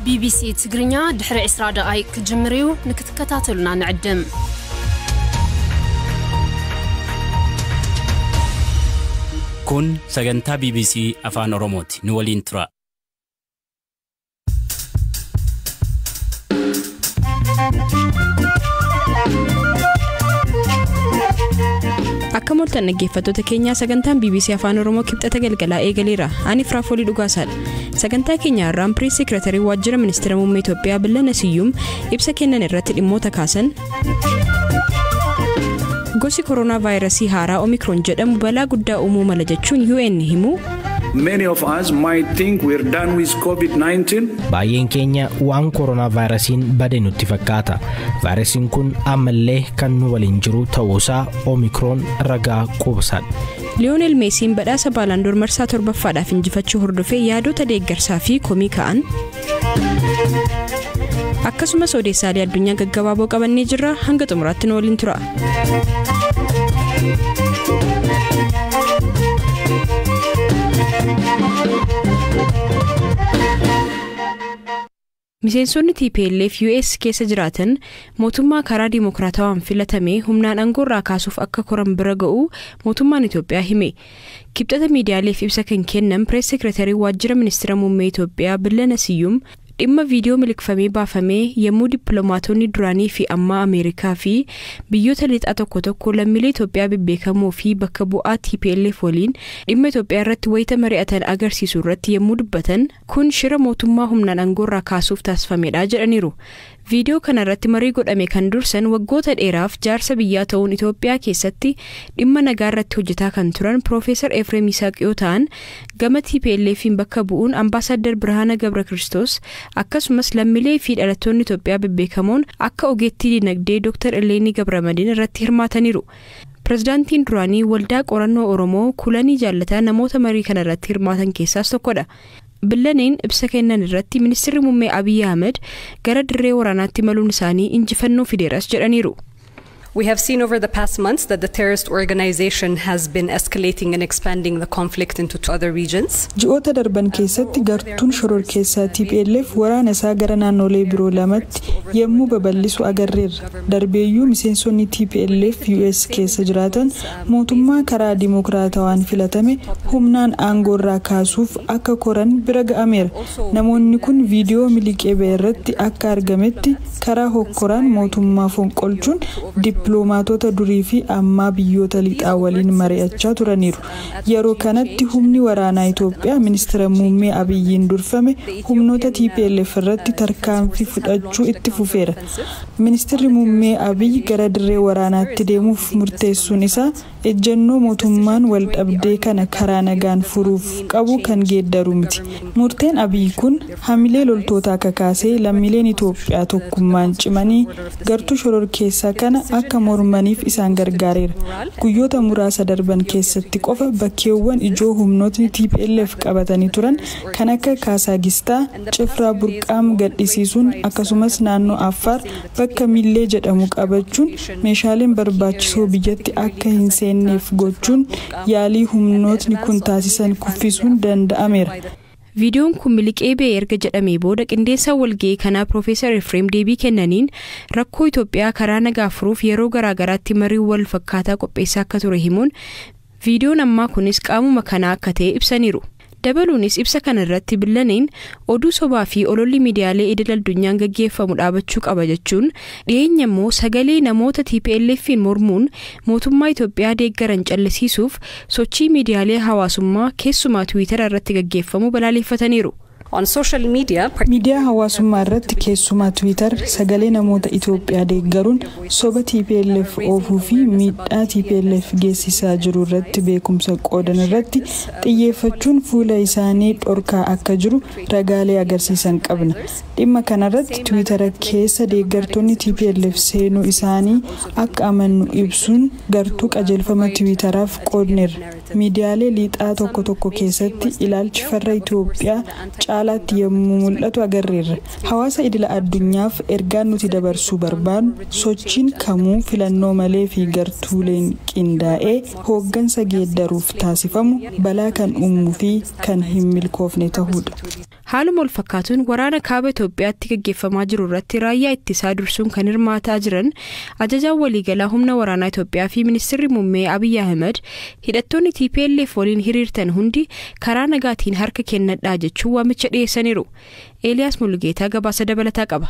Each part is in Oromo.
BBC تقرنيا دحر 10 دقائق كجمريو نكتكتاتلنا نعدم كون سجنتا BBC أفان أوروموتي نولين ترا Akkamoltan naggeeffattoota keenya sagantaan BBC Afaan Oromoo kibxata galgalaa eegaleera. Ani Firaafolii Dhugaasaadha. Sagantaa keenya irraan Pirees Seekiretarii Waajjira Ministeera Muummee Itoophiyaa Billana Siyyuum ibsa kennan irratti dhimmoota kaasan. Gosi koronaa vaayirasii haaraa Omicron jedhamu balaa guddaa uumuu mala jechuun UN himu. Many of us might think we're done with COVID-19. Baay'een keenya waan koronaa vaayirasiin badee nutti fakkaata. Vaayirasiin kun ammallee kan nu waliin jiru ta'uusaa Omicron ragaa quubsaadha. Lionel Messi badhaasa Ballon d'Or marsaa 7ffaadhaaf injifachuu hordofee yaadota deeggarsaa fi komii ka'an. Akkasumas odeessaalee addunyaa gaggabaaboo qabannee jirra hanga xumuraatti nu waliin tura. Miseensonni TPLF US keessa jiraatan mootummaa karaa dimokiraatawaan filatame humnaan aangoorraa kaasuuf akka koran bira ga'u mootummaan Itoophiyaa hime. Kibxata miidiyaaleef ibsa kan kennan Pirees Seekiretarii Waajjira Ministeera Muummee Itoophiyaa Billana Siyyuum dhimma viidiyoo miliqfamee baafamee yommuu dippiloomaatonni duraanii fi amma Ameerikaa fi biyyoota lixaa tokko lammiilee Itoophiyaa bebbeekamoo fi bakka bu'aa TPLF waliin dhimma Itoophiyaa irratti wayita mari'atan agarsiisu irratti yommuu dubbatan kun shira mootummaa humnaan aangoorraa kaasuuf taasifamedha jedhaniiru. Viidiyoo kana irratti marii godhame kan dursan waggoota dheeraaf jaarsa biyyaa ta'uun Itoophiyaa keessatti dhimma nagaa irratti hojjetaa kan turan Profeesar Efreem Isaaq yoo ta'an gama TPLF'n bakka bu'uun Ambaasaadder Birhaana Gabrakiristoos akkasumas lammiilee fi dhalattoonni Itoophiyaa bebbeekamoon akka ogeettii dinagdee Dr. Eleenii Gabramadiin irratti hirmaataniiru. Pirezidaantiin duraanii waldaa qorannoo Oromoo Kulanii Jaallataa namoota marii kana irratti hirmaatan keessaas tokkodha. Billaneen ibsa kennan irratti Ministeerri Muummee Abiy Ahmed gara dirree waraanaatti maluun isaanii injifannoo fideeras jedhaniiru. We have seen over the past months that the terrorist organization has been escalating and expanding the conflict into other regions. Ji'oota darban keessatti gartuun shororkeessaa TPLF waraana isaa gara naannolee biroo lamatti yommuu babal'isu agarreerra. Darbeeyyuu miseensonni TPLF US keessa jiraatan mootummaa karaa dimokiraatawaan filatame humnaan aangoorraa kaasuuf akka koran bira ga'ameera. Namoonni kun viidiyoo miliqee ba'e irratti akka argametti karaa hokkoraan mootummaa fonqolchuun dippiloomaatota durii fi ammaa biyyoota lixaa waliin mari'achaa turaniiru. Yeroo kanatti humni waraanaa Itoophiyaa Ministeera Muummee Abiyyiin durfame humnoota TPLF irratti tarkaanfii fudhachuu itti fufeera. Ministeerri Muummee Abiy gara dirree waraanaatti deemuuf murteessuun isaa ejjennoo mootummaan wal dhabdee kana karaa nagaan furuuf qabu kan geeddaru miti. Murteen Abiy kun hamilee loltootaa kakaasee lammiileen Itoophiyaa tokkummaan cimanii gartuu shororkeessaa kana akka mormaniif isaan gargaareera. Guyyoota muraasa darban keessatti qofa bakkeewwan ijoo humnootni TPLF qabatanii turan kan akka Kaasagistaa, Cifraa Burqaam gadhisiisuun akkasumas naannoo Affaar bakka Millee jedhamu qabachuun meeshaaleen barbaachisoo biyyatti akka hin seenneef gochuun yaalii humnootni kun taasisan kuffisuun danda'ameera. Viidiyoon kun miliqee ba'e erga jedhamee booda qindeessaa walga'ii kanaa Profeesar Efreem deebii kennaniin rakkoo Itoophiyaa karaa nagaa furuuf yeroo garaagaraatti marii wal fakkaataa qopheessaa akka ture himuun viidiyoon ammaa kunis qaamuma kanaa akka ta'e ibsaniiru. Dabaluunis ibsa kana irratti Billaneen oduu sobaa fi ololli miidiyaalee idil addunyaan gaggeeffamu dhaabachuu qaba jechuun dhiyeenya immoo sagalee namoota TPLF'n mormuun mootummaa Itoophiyaa deeggaran callisiisuuf sochii miidiyaalee hawaasummaa keessumaa Twitter irratti gaggeeffamu balaaleffataniiru. On social media, miidiyaa hawaasummaa irratti keessumaa Twitter sagalee namoota Itoophiyaa deeggaruun soba TPLF oofuu fi miidhaa TPLF geessisaa jiru irratti beekumsa qoodan irratti xiyyeeffachuun fuula isaanii dhorkaa akka jiru ragaalee agarsiisan qabna. Dhimma kanarratti Twitter keessa deeggartoonni TPLF seenuu isaanii akka amannu ibsuun gartuu qajeelfama Twitteraaf qoodneerra. Miidiyaalee lixaa tokko keessatti ilaalchi farra Itoophiyaa caalaatti yommuu mul'atu agarreerra. Hawaasa idila addunyaaf ergaan nuti dabarsuu barbaannu sochiin kamuu filannoo malee fi gartuuleen qindaa'ee hooggansa geeddaruuf taasifamu balaa kan uumuu fi kan hin milkoofne ta'uudha. Haaluma wal fakkaatuun waraana kaaba Itoophiyaatti gaggeeffamaa jiru irratti raayyaa ittisaa dursuun kan hirmaataa jiran ajajaan waliigalaa humna waraanaa Itoophiyaa fi ministeerri muummee Abiy Ahmed hidhattoonni TPLF waliin hiriirtan hundi karaa nagaatiin harka kennadhaa jechuun waamicha dhiyeessaniiru. Eeliyaas Mullugeetaa gabaasa dabalataa qaba.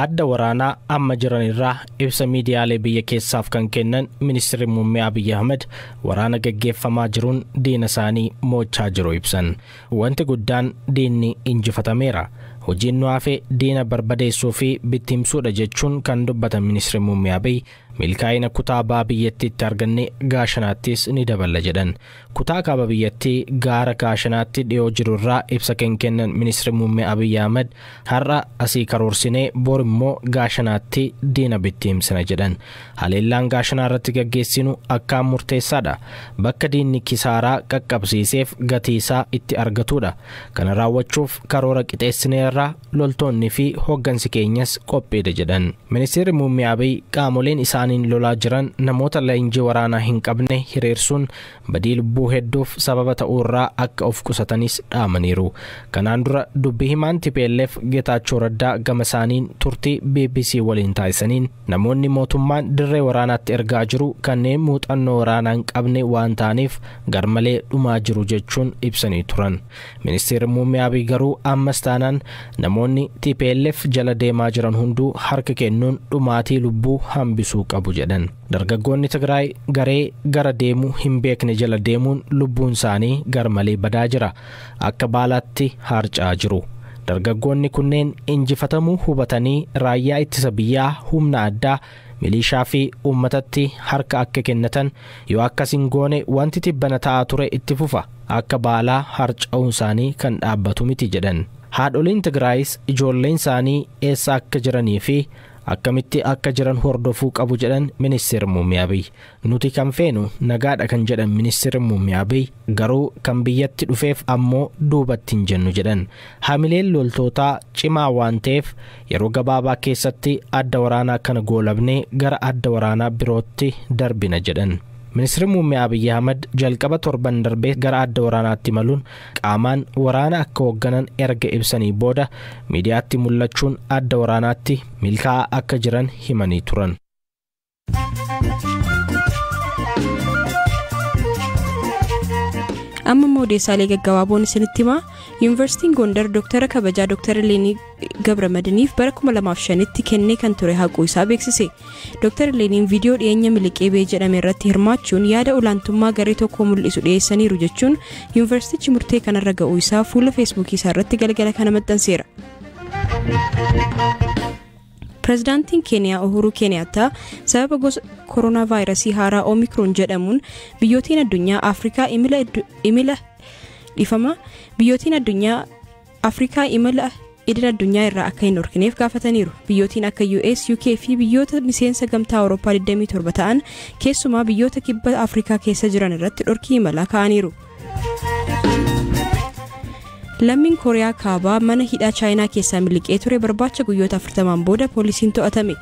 Adda waraanaa amma jiran irraa ibsa miidiyaalee biyya keessaaf kan kennan ministeerri muummee Abiy Ahmed waraana gaggeeffamaa jiruun diina isaanii moochaa jiru ibsan. Wanti guddaan diinni injifatameera. Hojiin nu hafe diina barbadeessuu fi bittimsuudha jechuun kan dubbatan ministeerri muummee Abiy milkaa'ina kutaa baha biyyattiitti arganne gaashanaattis ni daballa jedhan. Kutaa kaaba biyyattii gaara gaashanaatti dhiyoo jiru irraa ibsa kan kennan ministeerri muummee Abiy Ahmed har'a asii karoorsinee bor immoo gaashanaatti diina bittimsina jedhan. Haleellaan gaashanaa irratti gaggeessinu akkaan murteessaadha. Bakka diinni kisaaraa qaqqabsiiseef gatii isaa itti argatudha. Kana raawwachuuf karoora qixeessineerraa loltoonni fi hoggansi keenyas qophiidha jedhan. Ministeerri muummee Abiy qaamoleen isaaniin lolaa jiran namoota leenjii waraanaa hin qabne hiriirsuun badii lubbuu hedduuf sababa ta'uurraa akka of qusatanis dhaamaniiru. Kanaan dura dubbii himaan TPLF Getaachoo Raddaa gama isaaniin turtii BBC waliin taasisaniin namoonni mootummaan dirree waraanaatti ergaa jiru kanneen muuxannoo waraanaa hin qabne waan ta'aniif garmalee dhumaa jiru jechuun ibsanii turan. Ministeerri muummee Abiy garuu ammas taanaan namoonni TPLF jala deemaa jiran hunduu harka kennuun dhumaatii lubbuu hambisuu qabu jedhan. Dargaggoonni Tigraay garee gara deemuu hin beekne jala deemuun lubbuun isaanii garmalee badaa jira. Akka baalaatti harca'aa jiru. Dargaggoonni kunneen injifatamuu hubatanii raayyaa ittisa biyyaa humna addaa milishaa fi uummatatti harka akka kennatan yoo akkasiin goone wanti tibbana ta'aa ture itti fufa akka baalaa harca'uun isaanii kan dhaabbatu miti jedhan. Haadholiin Tigraayis ijoolleen isaanii eessa akka jiranii fi akkamitti akka jiran hordofuu qabu jedhan ministeerri muummee Abiy. Nuti kan feenu nagaadha kan jedhan ministeerri muummee Abiy garuu kan biyyatti dhufeef ammoo duubatti hin jennu jedhan. Hamileen loltootaa cimaa waan ta'eef yeroo gabaabaa keessatti adda waraanaa kana goolabnee gara adda waraanaa birootti darbina jedhan. Ministeerri muummee Abiy Ahmed jalqaba torban darbee gara adda waraanaatti maluun qaamaan waraana akka hoogganan erga ibsanii booda miidiyaatti mul'achuun adda waraanaatti milkaa'aa akka jiran himanii turan. Amma moodeesaalee gaggabaaboon isinitti himaa. Yuunivarsiitiin Gondar Dooktara kabajaa Dooktar Leenii Gabramadiniif bara 2005tti kennee kan ture haquu isaa beeksise. Dooktar Leeniin viidiyoo dhiyeenya miliqee bee jedhame irratti hirmaachuun yaada olaantummaa garee tokkoo mul'isu dhiyeessaniiru jechuun yuunivarsiitichi murtee kanarra ga'uu isaa fuula feesbuukii isaa irratti galgala kana maxxanseera. Pireezidaantiin Keeniyaa Uhuru Kenyaattaa sababa gosa koronaa vaayirasii haaraa Omikron jedhamuun biyyootiin addunyaa Afrikaa imala idil addunyaa irraa akka hin dhorkineef gaafataniiru. Biyyootiin akka US, UK fi biyyoota miseensa gamtaa Awurooppaa 27 ta'an keessumaa biyyoota kibba Afrikaa keessa jiran irratti dhorkii imalaa kaa'aniiru. Lammiin Kooriyaa kaabaa mana hidhaa Chaayinaa keessaa miliqee ture barbaacha guyyoota 40 booda poolisiin to'atame.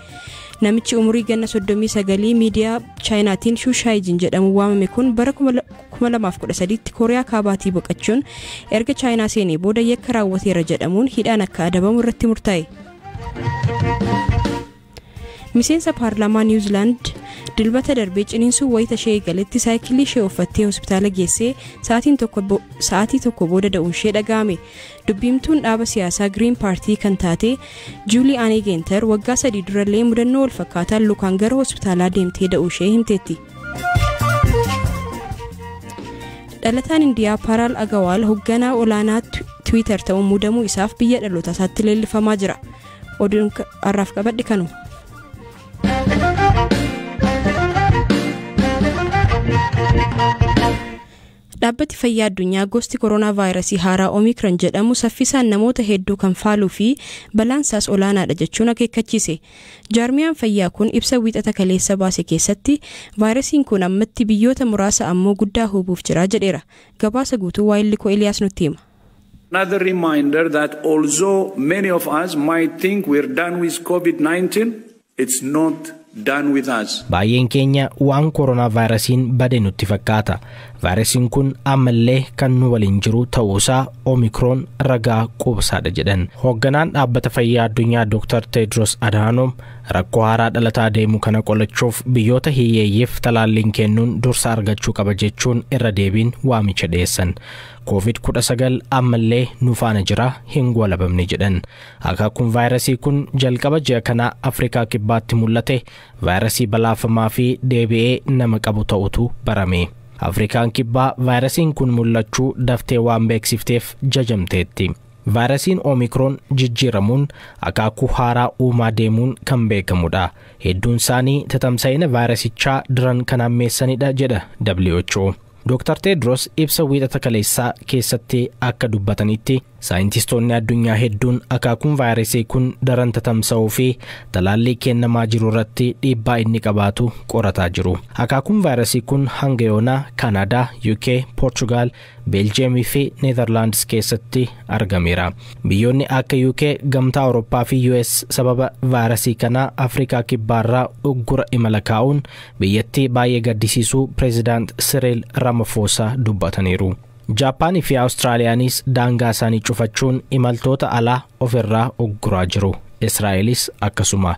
Namichi umurii ganna 39 miidiyaa Chaayinaatiin Shu Shaijin jedhamu waamame kun bara 2013tti Kooriyaa kaabaatii boqachuun erga Chaayinaa seenee booda yakka raawwateera jedhamuun hidhaan akka adabamu irratti murtaa'e. Miseensa paarlaamaa Niwuziilaand dilbata darbee ciniinsuu wayita ishee eegaletti saayikilii ishee uffattee hospitaala geessee sa'aatii tokko booda da'uun ishee dhaga'ame. Dubbiimtuun dhaaba siyaasaa Green Party kan taate Julie Anne Genter waggaa 3 durallee mudannoo wal fakkaataan lukaan gara hospitaalaa deemtee da'uu ishee himteetti. Dhalataan Indiyaa Paral Agawal hoogganaa olaanaa Twitter ta'uun mudamuu isaaf biyya dhaloota isaatti leellifamaa jira. Oduun har'aaf qabadhe kanuma. Dhaabbati fayyaa addunyaa gosti koronaa vaayirasii haaraa Omikron jedhamu saffisaan namoota hedduu kan faaluu fi balaansaas olaanaadha jechuun akeekkachiise. Jaarmiyaan fayyaa kun ibsa wiixata kaleessa baase keessatti vaayirasiin kun ammatti biyyoota muraasa ammoo guddaa hubuuf jira jedheera. Gabaasa guutuu waa'illi koo Eliyaas nutti hima. Another reminder that although many of us might think we're done with COVID-19, it's not done with us. Baay'een keenya waan koronaa vaayirasiin bade nutti fakkaata. vaayirasiin kun ammallee kan nu waliin jiru ta'uusaa Omicron ragaa quubsaadha jedhan. Hoogganaan dhaabbata fayyaa addunyaa Dr. Tedros Adhanom rakkoo haaraa dhalataa deemu kana qolachuuf biyyoota hiyyeeyyiif talaalliin kennuun dursa argachuu qaba jechuun irra deebiin waamicha dhiyeessan. COVID-19 ammallee nu faana jira hin golabamne jedhan. Akaakuun vaayirasii kun jalqaba ji'a kana Afrikaa kibbaatti mul'ate vaayirasii balaafamaa fi deebi'ee nama qabu ta'utu barame. Afrikaan kibbaa vaayirasiin kun mul'achuu daftee waan beeksifteef jajamteetti. Vaayirasiin Omicron jijjiiramuun akaakuu haaraa uumaa deemuun kan beekamudha. Hedduun isaanii tatamsa'ina vaayirasichaa diran kan ammeessanidha jedha WHO. Dr. Tedros ibsa wiixata kaleessaa keessatti akka dubbatanitti saayintistoonni addunyaa hedduun akaakuun vaayirasii kun daran tatamsa'uu fi talaallii kennamaa jiru irratti dhiibbaa inni qabaatu qorataa jiru. Akaakuun vaayirasii kun hanga yoonaa Kanaadaa, UK, Portugal, Belgium fi Netherlands keessatti argameera. Biyyoonni akka UK, Gamtaa Awurooppaa fi US sababa vaayirasii kana Afrikaa kibbaarraa uggura imala kaa'uun biyyattii baay'ee gaddisiisuu President Cyril Ramaphosa dubbataniiru. Jaappaanii fi Awustiraaliyaanis daangaa isaanii cufachuun imaltoota alaa ofirraa ugguraa jiru. Israa'elis akkasuma.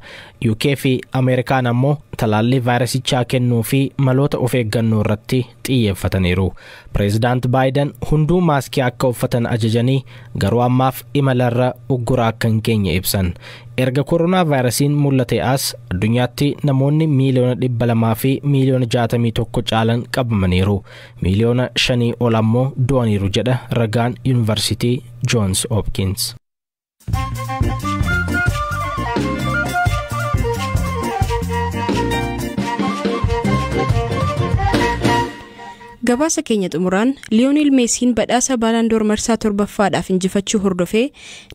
UK fi Ameerikaan ammoo talaallii vaayirasichaa kennuu fi maloota of eeggannoo irratti xiyyeeffataniiru. President Biden hunduu maaskii akka uffatan ajajanii garuu ammaaf imalarra ugguraa akka hin keenye ibsan. Erga koronaa vaayirasiin mul'ate as addunyaatti namoonni miiliyoona 200 fi miiliyoona 61 caalan qabamaniiru. Miiliyoona 5 ol ammoo du'aniiru jedha ragaan Yuunivarsiitii Johns Hopkins. Gabaasa keenya xumuraan Lionel Messiin badhaasa Ballon d'Or marsaa 7ffaadhaaf injifachuu hordofee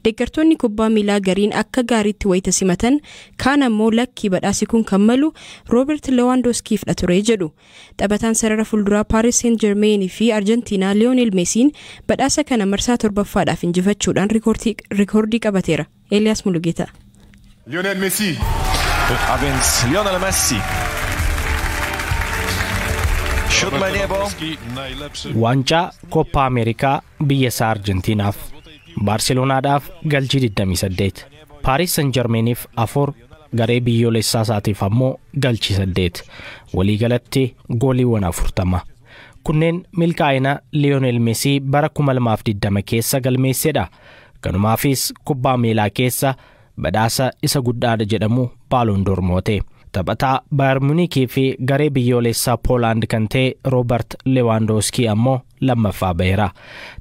deeggartoonni kubbaa miilaa gariin akka gaariitti wayita simatan kaan ammoo lakkii badhaasi kun kan malu Robert Lewandowskiifdha ture jedhu. Taphataan sarara fuulduraa Paris Saint-Germain fi Argentina Lionel Messiin badhaasa kana marsaa 7ffaadhaaf injifachuudhaan rikoordii qabateera. Elias Mulugeta. Lionel Messi. Lionel Messi. Waancaa Koppaa Ameerikaa biyya isaa Arjentiinaaf, Baarselonaadhaaf galchii 28, Paris Saint-Germainiif 4, garee biyyoolessaa isaatiif ammoo galchii 8, waliigalatti gooliiwwan 40. Kunneen milkaa'ina Lionel Messi bara 2020 keessa galmeessedha. Kanumaafis kubbaa miilaa keessa badhaasa isa guddaadha jedhamu Ballon d'Or moote. Taphataa Bayern Munich fi garee biyyoolessaa Poland kan ta'e Robert Lewandowski ammoo lammaffaa baheera.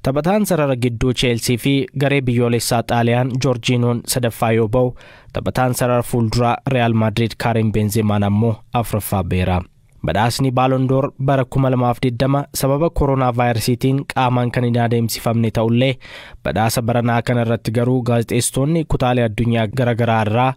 Taphataan sarara gidduu Chelsea fi garee biyyoolessaa Xaaliyaan Jorginhoon sadaffaa yoo ba'u, taphataan sarara fuulduraa Real Madrid Karim Benzema ammoo afuraffaa baheera. Badhaasni Ballon d'Or bara 2020 sababa koronaa vaayirasiitiin qaamaan kan hin adeemsifamne ta'ullee badhaasa baranaa kana irratti garuu gaazexeessitoonni kutaalee addunyaa garaagaraa irraa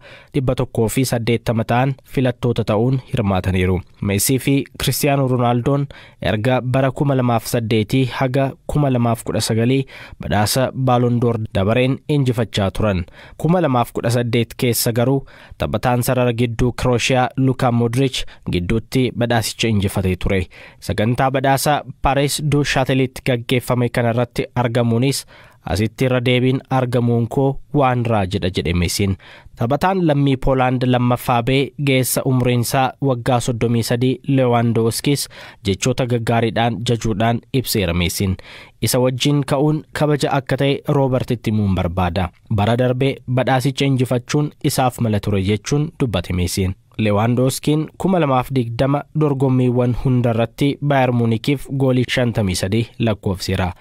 180 ta'an filattoota ta'uun hirmaataniiru. Messi fi Cristiano Ronaldoon erga bara 2008 haga 2019 badhaasa Ballon d'Or dabareen injifachaa turan. 2018 keessa garuu taphataan sarara gidduu Croatia Luka Modric gidduutti badhaasicha injifatee ture. Sagantaa badhaasa Paris du Châtelet gaggeeffame kanarratti argamuunis asitti irra deebiin argamuun koo waan raajidha jedhe Messiin. Taphataan lammii Poland lammaffaa ba'e geessa umriinsaa waggaa 33 Lewandowskis jechoota gaggaariidhaan jajuudhaan ibseera Messiin. Isa wajjin ka'uun kabaja akka ta'e Robertitti himuun barbaada. Bara darbee badhaasicha injifachuun isaaf mala ture jechuun dubbate Messiin. Lewandowskiin 2020 dorgommiiwwan hundarratti Bayern Munichiif goolii 53 lakkoofseera.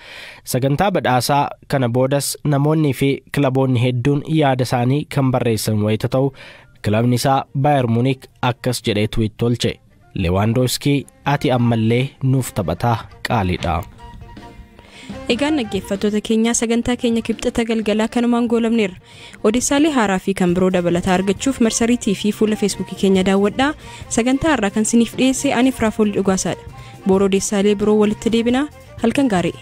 Sagantaa badhaasaa kana boodas namoonni fi kilaboonni hedduun yaada isaanii kan barreessan wayita ta'u, kilabni isaa Bayern Munich akkas jedhee tweet tolche. Lewandowski ati ammallee nuuf taphataa qaaliidha. Egaan dhaggeeffattoota keenya sagantaa keenya kibxata galgalaa kanumaan goolabneerra. Odeessaalee haaraa fi kan biroo dabalataa argachuuf marsariitii fi fuula feesbuukii keenya daawwadhaa. Sagantaa har'aa kan siniif dhiyeesse ani Firaafoolii Dhugaasaadha. Boora odeessaalee biroo walitti deebinaa halkan gaarii.